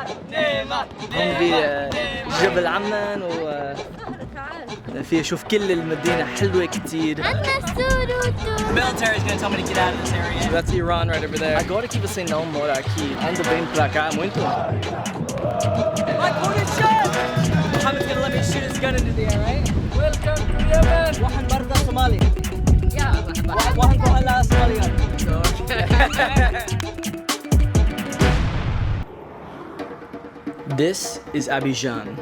هون بجبل عمان فيه شوف كل المدينة حلوة كتير. The military is going to tell me to get out of this area. So that's Iran right over there. agora que você não mora aqui, ando bem pra cá muito. My Cote shot! Mohammed's going to let me shoot his gun into the air, right? Welcome to Yemen! واحد مرة صومالي. واحد هلا صوماليان. This is Abidjan,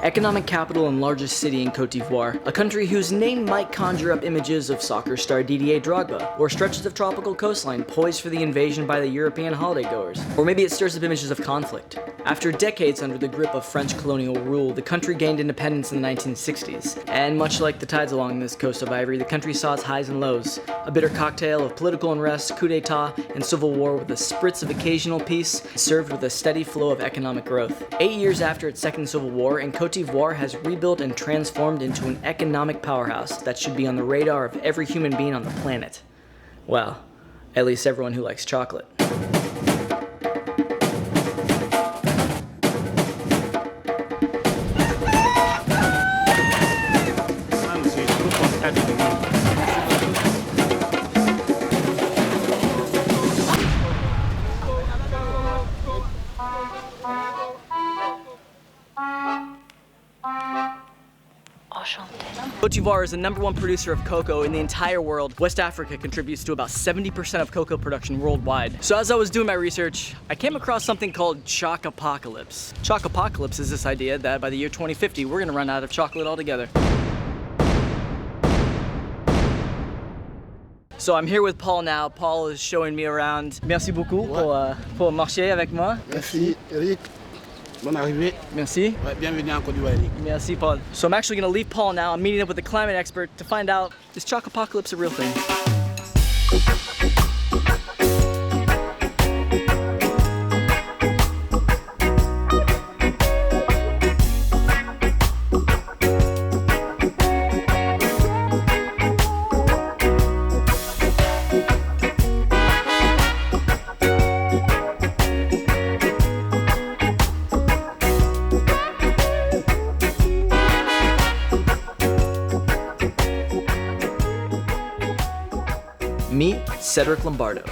economic capital and largest city in Cote d'Ivoire, a country whose name might conjure up images of soccer star Didier Drogba, or stretches of tropical coastline poised for the invasion by the European holidaygoers. Or maybe it stirs up images of conflict. After decades under the grip of French colonial rule, the country gained independence in the 1960s. And much like the tides along this coast of Ivory, the country saw its highs and lows, a bitter cocktail of political unrest, coup d'etat, and civil war with a spritz of occasional peace, served with a steady flow of economic growth. 8 years after its second civil war, and Cote d'Ivoire has rebuilt and transformed into an economic powerhouse that should be on the radar of every human being on the planet. Well, at least everyone who likes chocolate. Cote d'Ivoire is the #1 producer of cocoa in the entire world. West Africa contributes to about 70% of cocoa production worldwide. So as I was doing my research, I came across something called choc apocalypse. Choc apocalypse is this idea that by the year 2050, we're gonna run out of chocolate altogether. So I'm here with Paul now. Paul is showing me around. Merci beaucoup pour marcher avec moi. Merci Eric. Bonne arrivée. Merci. Ouais, bienvenue en Côte d'Ivoire, Eric. Merci, Paul. So I'm actually gonna leave Paul now. I'm meeting up with the climate expert to find out, is choc apocalypse a real thing? Meet Cedric Lombardo,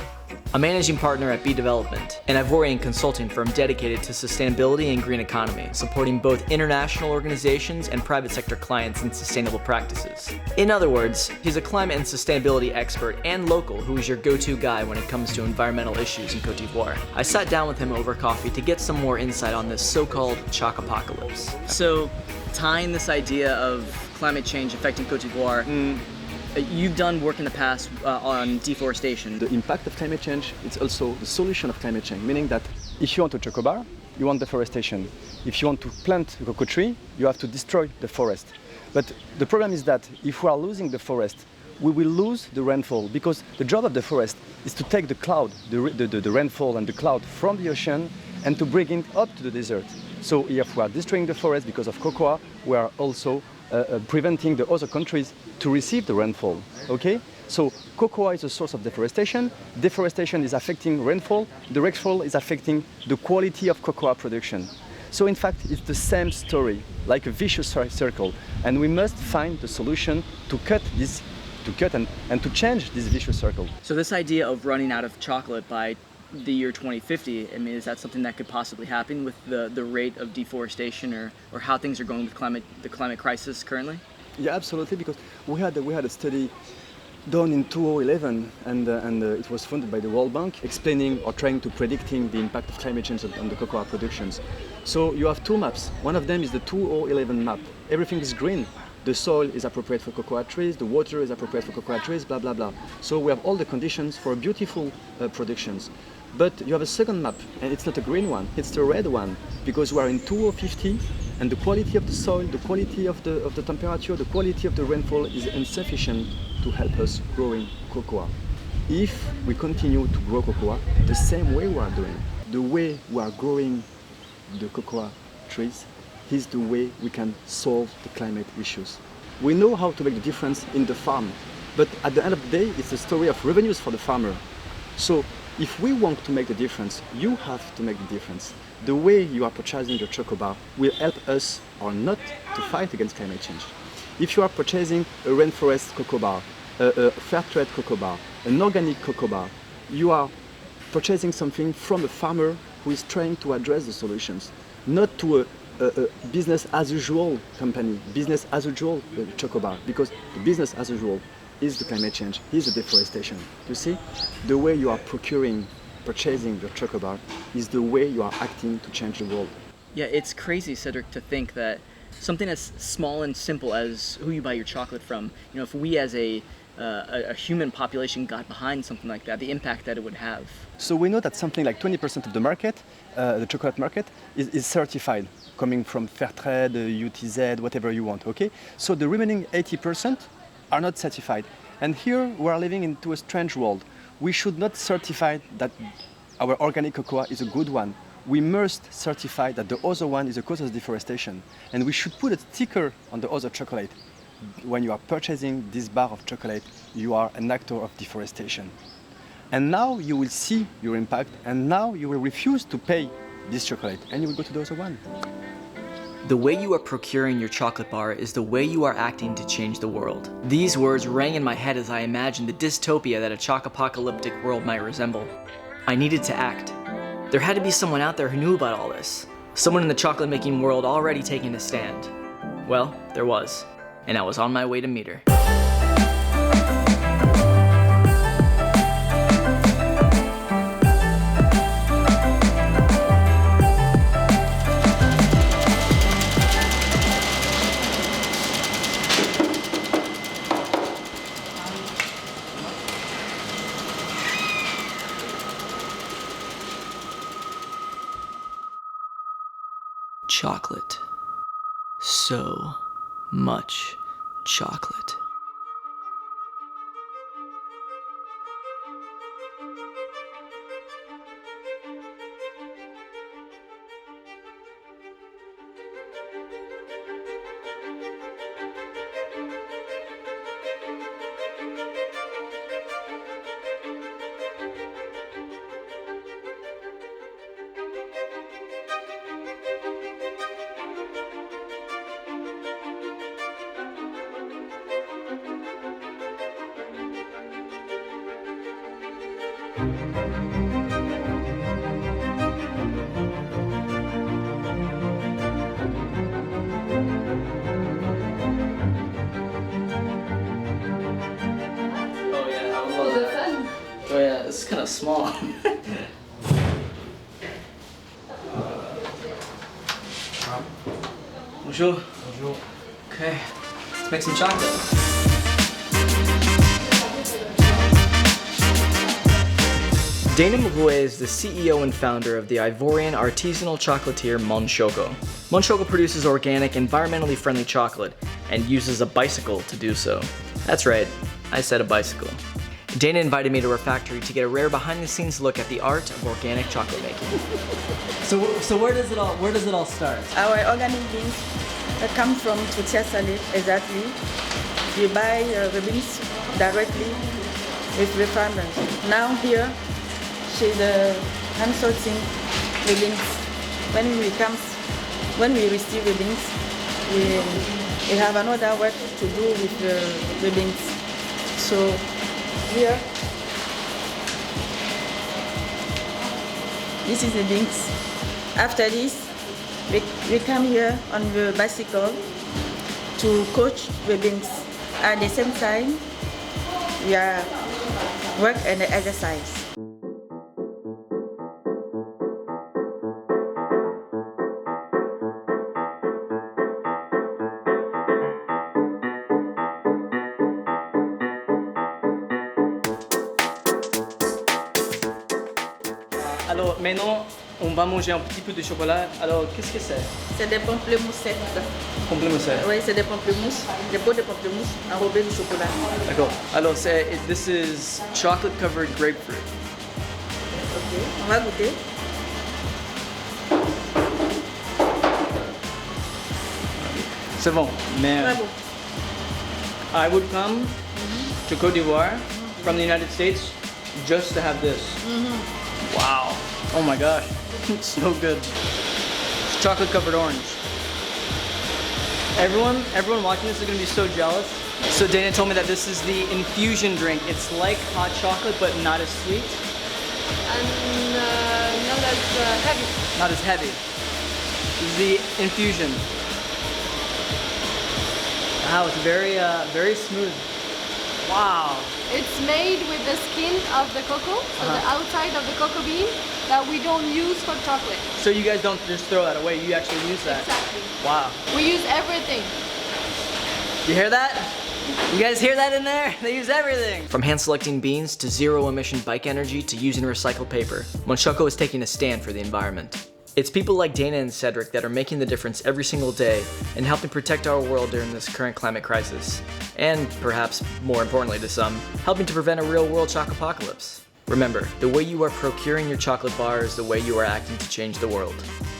a managing partner at B Development, an Ivorian consulting firm dedicated to sustainability and green economy, supporting both international organizations and private sector clients in sustainable practices. In other words, he's a climate and sustainability expert and local who is your go-to guy when it comes to environmental issues in Cote d'Ivoire. I sat down with him over coffee to get some more insight on this so-called choc apocalypse. So, tying this idea of climate change affecting Cote d'Ivoire, you've done work in the past on deforestation. The impact of climate change is also the solution of climate change, meaning that if you want a chocolate bar, you want deforestation. If you want to plant a cocoa tree, you have to destroy the forest. But the problem is that if we are losing the forest, we will lose the rainfall, because the job of the forest is to take the cloud, the rainfall and the cloud from the ocean and to bring it up to the desert. So if we are destroying the forest because of cocoa, we are also preventing the other countries to receive the rainfall, okay? So cocoa is a source of deforestation. Deforestation is affecting rainfall. The rainfall is affecting the quality of cocoa production. So in fact, it's the same story, like a vicious circle. And we must find the solution to cut and to change this vicious circle. So this idea of running out of chocolate by the year 2050, I mean, is that something that could possibly happen with the rate of deforestation or how things are going with the climate crisis currently? Yeah, absolutely, because we had a study done in 2011 and it was funded by the World Bank, explaining or trying to predicting the impact of climate change on the cocoa productions. So you have two maps. One of them is the 2011 map. Everything is green. The soil is appropriate for cocoa trees, the water is appropriate for cocoa trees, blah, blah, blah. So we have all the conditions for beautiful productions. But you have a second map, and it's not a green one, it's the red one, because we are in 2050, and the quality of the soil, the quality of the temperature, the quality of the rainfall is insufficient to help us growing cocoa. If we continue to grow cocoa the same way we are doing, the way we are growing the cocoa trees, is the way we can solve the climate issues. We know how to make the difference in the farm, but at the end of the day, it's a story of revenues for the farmer. So If we want to make the difference, you have to make the difference. The way you are purchasing your chocobar will help us or not to fight against climate change. If you are purchasing a rainforest cocoa bar, a fair trade cocoa bar, an organic cocoa bar, you are purchasing something from a farmer who is trying to address the solutions, not to a business as usual company, business as usual chocobar, because the business as usual is the climate change, is the deforestation. You see, the way you are purchasing your chocobar is the way you are acting to change the world. Yeah, it's crazy, Cedric, to think that something as small and simple as who you buy your chocolate from, if we as a human population got behind something like that, the impact that it would have. So we know that something like 20% of the market, the chocolate market, is certified, coming from fair trade, UTZ, whatever you want, okay? So the remaining 80% are not certified. And here we are living into a strange world. We should not certify that our organic cocoa is a good one. We must certify that the other one is a cause of deforestation. And we should put a sticker on the other chocolate. When you are purchasing this bar of chocolate, you are an actor of deforestation. And now you will see your impact, and now you will refuse to pay this chocolate, and you will go to the other one. The way you are procuring your chocolate bar is the way you are acting to change the world. These words rang in my head as I imagined the dystopia that a choc-apocalyptic world might resemble. I needed to act. There had to be someone out there who knew about all this. Someone in the chocolate-making world already taking a stand. Well, there was. And I was on my way to meet her. Chocolate. So much chocolate. Oh yeah, it's kind of small. Bonjour. Bonjour. Okay, let's make some chocolate. Dana Mvue is the CEO and founder of the Ivorian artisanal chocolatier MonChoco. MonChoco produces organic, environmentally friendly chocolate and uses a bicycle to do so. That's right, I said a bicycle. Dana invited me to her factory to get a rare behind-the-scenes look at the art of organic chocolate making. So where does it all start? Our organic beans that come from Tortilla Salée, exactly. We buy the beans directly with the farmers. Now here, she's hand sorting the beans. When we receive the beans, we have another work to do with the beans. So here, this is the beans. After this, we come here on the bicycle to coach the beans. At the same time, we are work and exercise. Alors maintenant, on va manger un petit peu de chocolat. Alors qu'est-ce que c'est? C'est des pamplemoussettes. Pamplemousse. Oui, c'est des pamplemousses, des pots de pamplemousse enrobés de chocolat. D'accord. Alors this is chocolate covered grapefruit. Ok, on va goûter. C'est bon. Mais Très bon. I would come to Cote d'Ivoire from the United States just to have this. Wow. Oh my gosh. It's so good. It's chocolate covered orange. Everyone watching this is gonna be so jealous. So Dana told me that this is the infusion drink. It's like hot chocolate, but not as sweet. And not as heavy. Not as heavy. This is the infusion. Wow, it's very smooth. Wow. It's made with the skin of the cocoa, so the outside of the cocoa bean that we don't use for chocolate. So you guys don't just throw that away, you actually use that? Exactly. Wow. We use everything. You hear that? You guys hear that in there? They use everything! From hand selecting beans to zero emission bike energy to using recycled paper, MonChoco is taking a stand for the environment. It's people like Dana and Cedric that are making the difference every single day and helping protect our world during this current climate crisis. And perhaps, more importantly to some, helping to prevent a real world choc-apocalypse. Remember, the way you are procuring your chocolate bar is the way you are acting to change the world.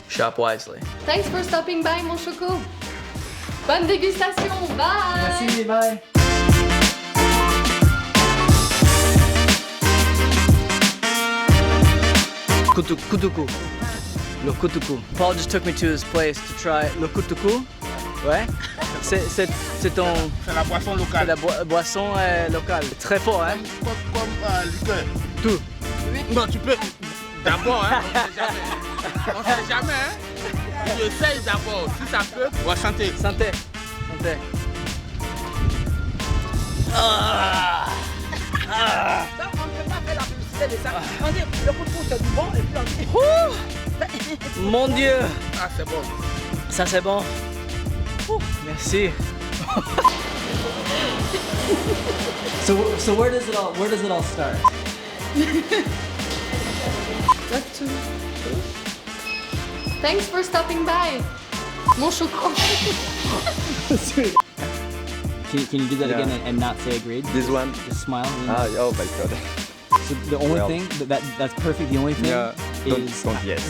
Shop wisely. Thanks for stopping by, MonChoco. Bonne dégustation. Bye. Merci, bye. Kutuku. Le kutuku. Paul just took me to his place to try le kutuku. Ouais. C'est ton... C'est la boisson C'est locale. la boisson locale. Très fort, hein? Comme liqueur. Tout. Non, tu peux. D'abord, hein, on sait jamais. Hein. Tu essayes d'abord. Si ça peut, on va santé. Santé. Santé. Ça, on ne peut pas faire la publicité de ça. On dit le coup de pouce c'est du bon et puis on dit. Mon Dieu. Ah, c'est bon. Ça c'est bon. Merci. So where does it all start? Thanks for stopping by, MonChoco. Can you do that Yeah. again and not say agreed? This one? Just smile. Oh my god. So the only Well. thing that's perfect. The only thing Yeah. is Don't yes.